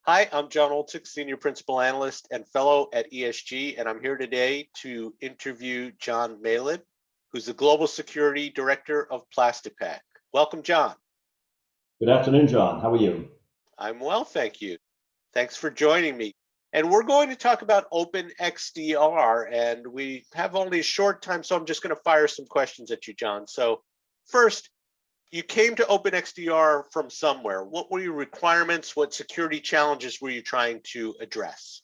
Hi, I'm Jon Oltsik, Senior Principal Analyst and Fellow at ESG, and I'm here today to interview Jon Mayled, who's the Global Security Director of Plastipak. Welcome, Jon. Good afternoon, Jon. How are you? I'm well, thank you. Thanks for joining me. And we're going to talk about Open XDR, and we have only a short time, so I'm just going to fire some questions at you, Jon. So first, you came to Open XDR from somewhere. What were your requirements? What security challenges were you trying to address?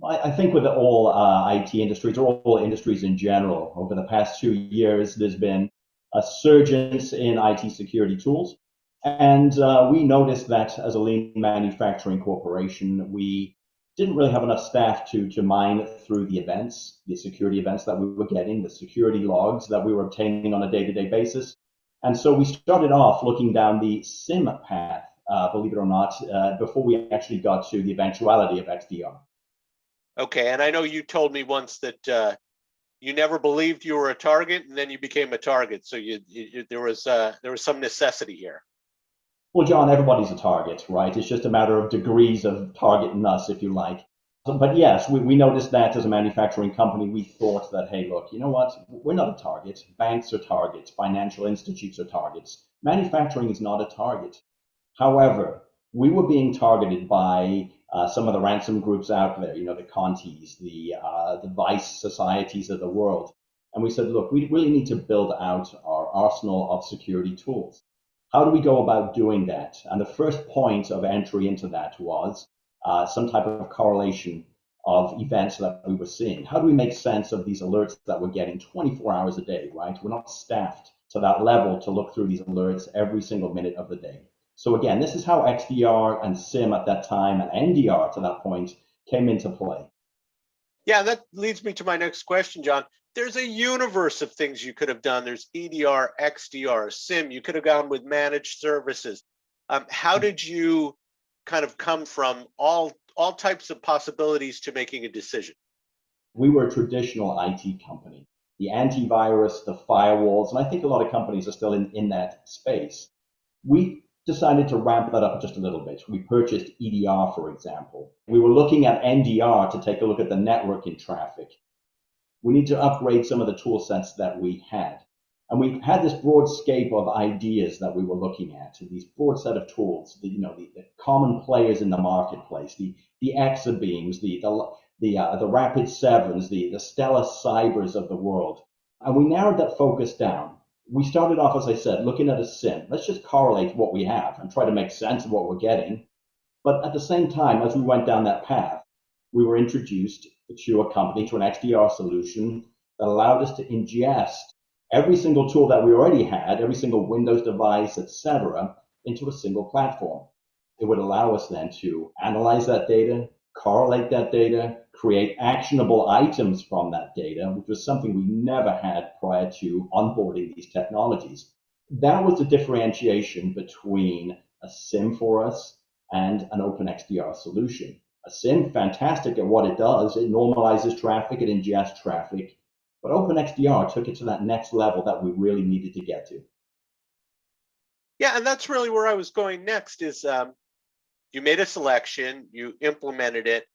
I think with all IT industries, or all industries in general, over the past 2 years, there's been a surge in IT security tools. And we noticed that as a lean manufacturing corporation, we didn't really have enough staff to mine through the events, the security events that we were getting, the security logs that we were obtaining on a day-to-day basis. And so we started off looking down the SIM path, believe it or not, before we actually got to the eventuality of XDR. Okay, and I know you told me once that you never believed you were a target, and then you became a target. So there was some necessity here. Well, Jon, everybody's a target, right? It's just a matter of degrees of targeting us, if you like. But yes, we noticed that as a manufacturing company, we thought that, hey, look, you know what? We're not a target. Banks are targets. Financial institutes are targets. Manufacturing is not a target. However, we were being targeted by some of the ransom groups out there, the Contis, the vice societies of the world. And we said, look, we really need to build out our arsenal of security tools. How do we go about doing that? And the first point of entry into that was some type of correlation of events that we were seeing. How do we make sense of these alerts that we're getting 24 hours a day, right? We're not staffed to that level to look through these alerts every single minute of the day. So again, this is how XDR and SIM at that time and NDR to that point came into play. Yeah, that leads me to my next question, Jon. There's a universe of things you could have done. There's EDR, XDR, SIM. You could have gone with managed services. How did you kind of come from all types of possibilities to making a decision? We were a traditional IT company. The antivirus, the firewalls, and I think a lot of companies are still in that space. We decided to ramp that up just a little bit. We purchased EDR, for example. We were looking at NDR to take a look at the networking traffic. We need to upgrade some of the tool sets that we had. And we had this broad scape of ideas that we were looking at, these broad set of tools, the common players in the marketplace, the Exabeams, the Rapid Sevens, the Stella Cybers of the world. And we narrowed that focus down. We started off, as I said, looking at a SIM. Let's just correlate what we have and try to make sense of what we're getting. But at the same time, as we went down that path, we were introduced to an XDR solution that allowed us to ingest every single tool that we already had, every single Windows device, etc., into a single platform. It would allow us then to analyze that data, correlate that data, create actionable items from that data, which was something we never had prior to onboarding these technologies. That was the differentiation between a SIM for us and an Open XDR solution. A SIM, fantastic at what it does. It normalizes traffic, it ingests traffic. But Open XDR took it to that next level that we really needed to get to. Yeah, and that's really where I was going next is you made a selection, you implemented it.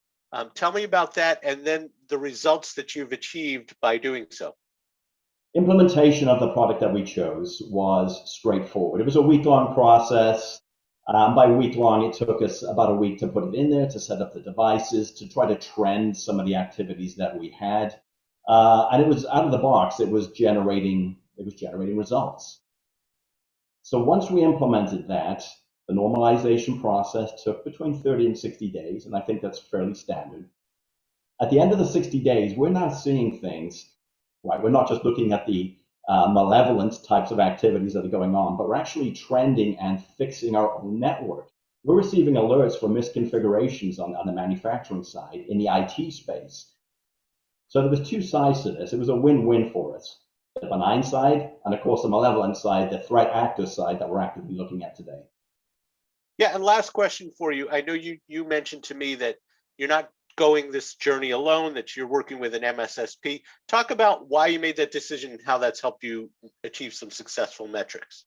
Tell me about that and then the results that you've achieved by doing so. Implementation of the product that we chose was straightforward. It was a week-long process. By week-long, it took us about a week to put it in there, to set up the devices, to try to trend some of the activities that we had. And it was out of the box, it was generating results. So once we implemented that, the normalization process took between 30 and 60 days, and I think that's fairly standard. At the end of the 60 days, we're now seeing things, right? We're not just looking at the malevolent types of activities that are going on, but we're actually trending and fixing our own network. We're receiving alerts for misconfigurations on the manufacturing side in the IT space. So there was two sides to this. It was a win-win for us. The benign side, and of course the malevolent side, the threat actor side that we're actively looking at today. Yeah, and last question for you. I know you mentioned to me that you're not going this journey alone, that you're working with an MSSP. Talk about why you made that decision and how that's helped you achieve some successful metrics.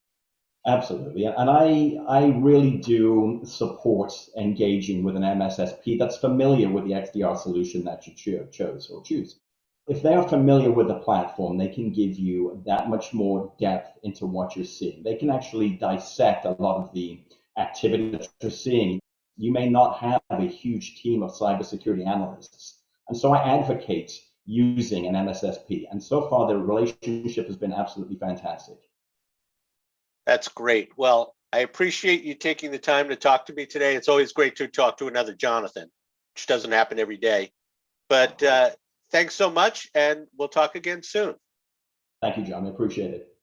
Absolutely. And I really do support engaging with an MSSP that's familiar with the XDR solution that you chose or choose. If they are familiar with the platform, they can give you that much more depth into what you're seeing. They can actually dissect a lot of the activity that you're seeing. You may not have a huge team of cybersecurity analysts. And so I advocate using an MSSP. And so far, the relationship has been absolutely fantastic. That's great. Well, I appreciate you taking the time to talk to me today. It's always great to talk to another Jonathan, which doesn't happen every day. But thanks so much, and we'll talk again soon. Thank you, John. I appreciate it.